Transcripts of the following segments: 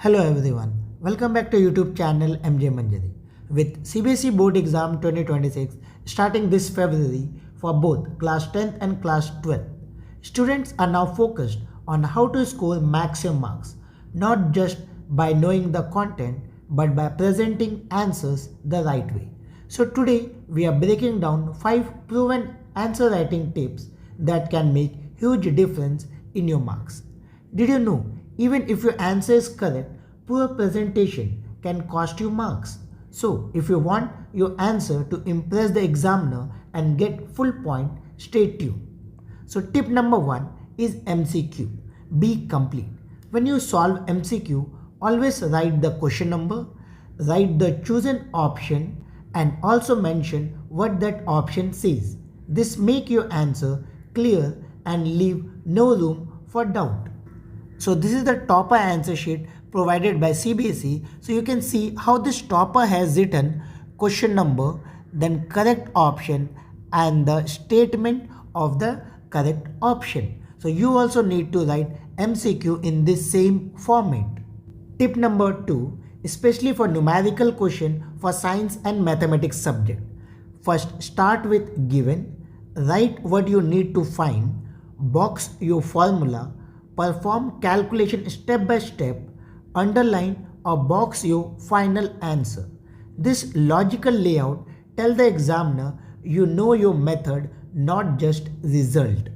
Hello everyone, welcome back to YouTube channel MJ Manjari. With CBSE Board Exam 2026 starting this February for both Class 10th and Class 12th, students are now focused on how to score maximum marks, not just by knowing the content but by presenting answers the right way. So today we are breaking down 5 proven answer writing tips that can make huge difference in your marks. Did you know even if your answer is correct, poor presentation can cost you marks? So if you want your answer to impress the examiner and get full point, stay tuned. So tip number 1 is MCQ. Be complete. When you solve MCQ, always write the question number, write the chosen option and also mention what that option says. This make your answer clear and leave no room for doubt. So this is the topper answer sheet provided by CBSE. So you can see how this topper has written question number, then correct option and the statement of the correct option. So you also need to write MCQ in this same format. Tip number 2, especially for numerical question for science and mathematics subject. First start with given, write what you need to find, box your formula, perform calculation step by step, underline or box your final answer. This logical layout tells the examiner you know your method, not just result.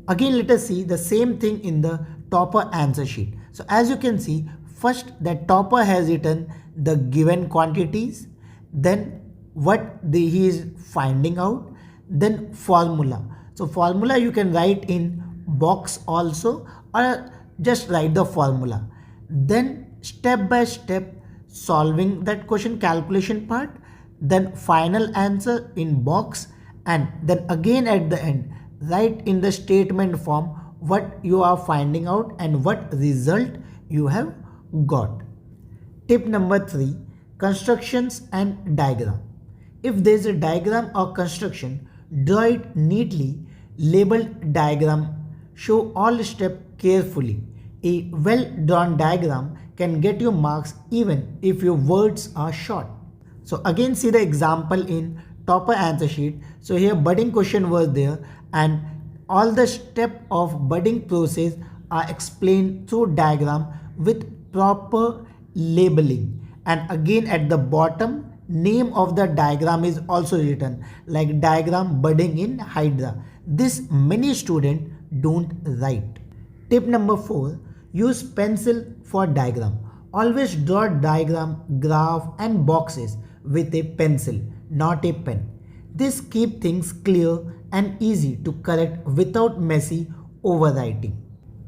Again, let us see the same thing in the topper answer sheet. So as you can see, first the topper has written the given quantities, then what he is finding out, then formula. So formula you can write in box also or just write the formula. Then step by step solving that question calculation part, then final answer in box, and then again at the end write in the statement form what you are finding out and what result you have got. Tip number 3, constructions and diagram. If there is a diagram or construction, draw it neatly. Labeled diagram show all steps carefully. A well-drawn diagram can get you marks even if your words are short. So again see the example in topper answer sheet. So here budding question was there and all the steps of budding process are explained through diagram with proper labeling. And again at the bottom name of the diagram is also written like diagram budding in Hydra. This many students don't write. Tip number 4, use pencil for diagram. Always draw diagram, graph and boxes with a pencil, not a pen. This keeps things clear and easy to correct without messy overwriting.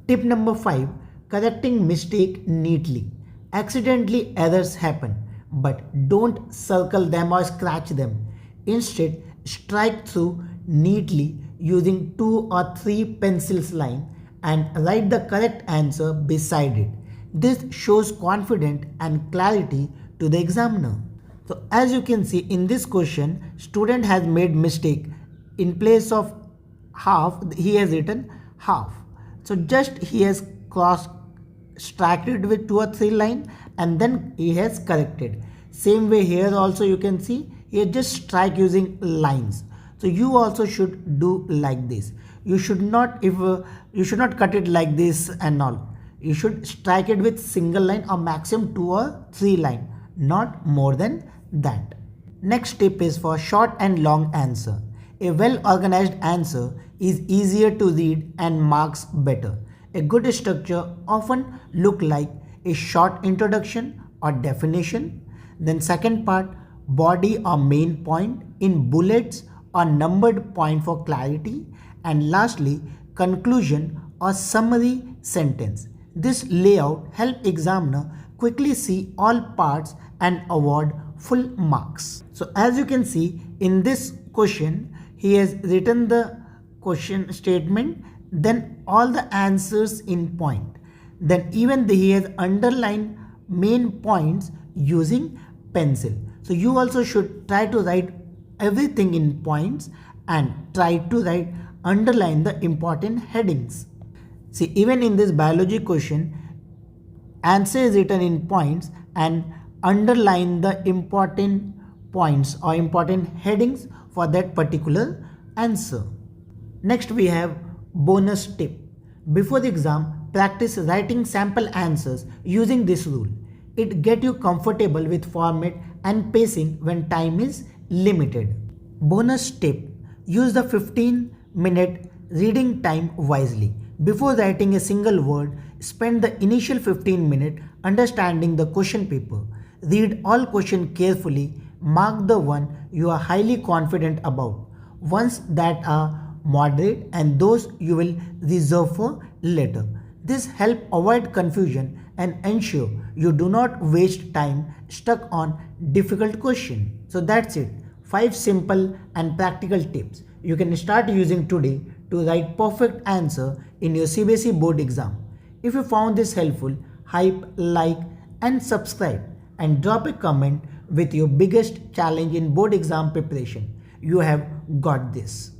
Tip number 5, correcting mistake neatly. Accidentally errors happen, but don't circle them or scratch them. Instead, strike through neatly using 2 or 3 pencils line and write the correct answer beside it. This shows confidence and clarity to the examiner. So as you can see in this question, student has made mistake. In place of half, he has written half. So just he has struck it with 2 or 3 line and then he has corrected. Same way here also you can see he has just strike using lines. So you also should do like this. You should not cut it like this and all. You should strike it with single line or maximum 2 or 3 line, not more than that. Next tip is for short and long answer. A well organized answer is easier to read and marks better. A good structure often look like a short introduction or definition, then second part body or main point in bullets or numbered point for clarity, and lastly conclusion or summary sentence. This layout helps examiner quickly see all parts and award full marks. So as you can see in this question, he has written the question statement, then all the answers in point. Then even he has underlined main points using pencil. So you also should try to write everything in points and try to underline the important headings. See, even in this biology question, Answer is written in points and underline the important points or important headings for that particular answer. Next we have bonus tip. Before the exam, practice writing sample answers using this rule. It gets you comfortable with format and pacing when time is limited. Bonus tip. Use the 15-minute reading time wisely. Before writing a single word, spend the initial 15 minutes understanding the question paper. Read all questions carefully. Mark the one you are highly confident about, ones that are moderate, and those you will reserve for later. This helps avoid confusion and ensure you do not waste time stuck on difficult question. So that's it. 5 simple and practical tips you can start using today to write perfect answer in your CBSE board exam. If you found this helpful, hype, like and subscribe, and drop a comment with your biggest challenge in board exam preparation. You have got this.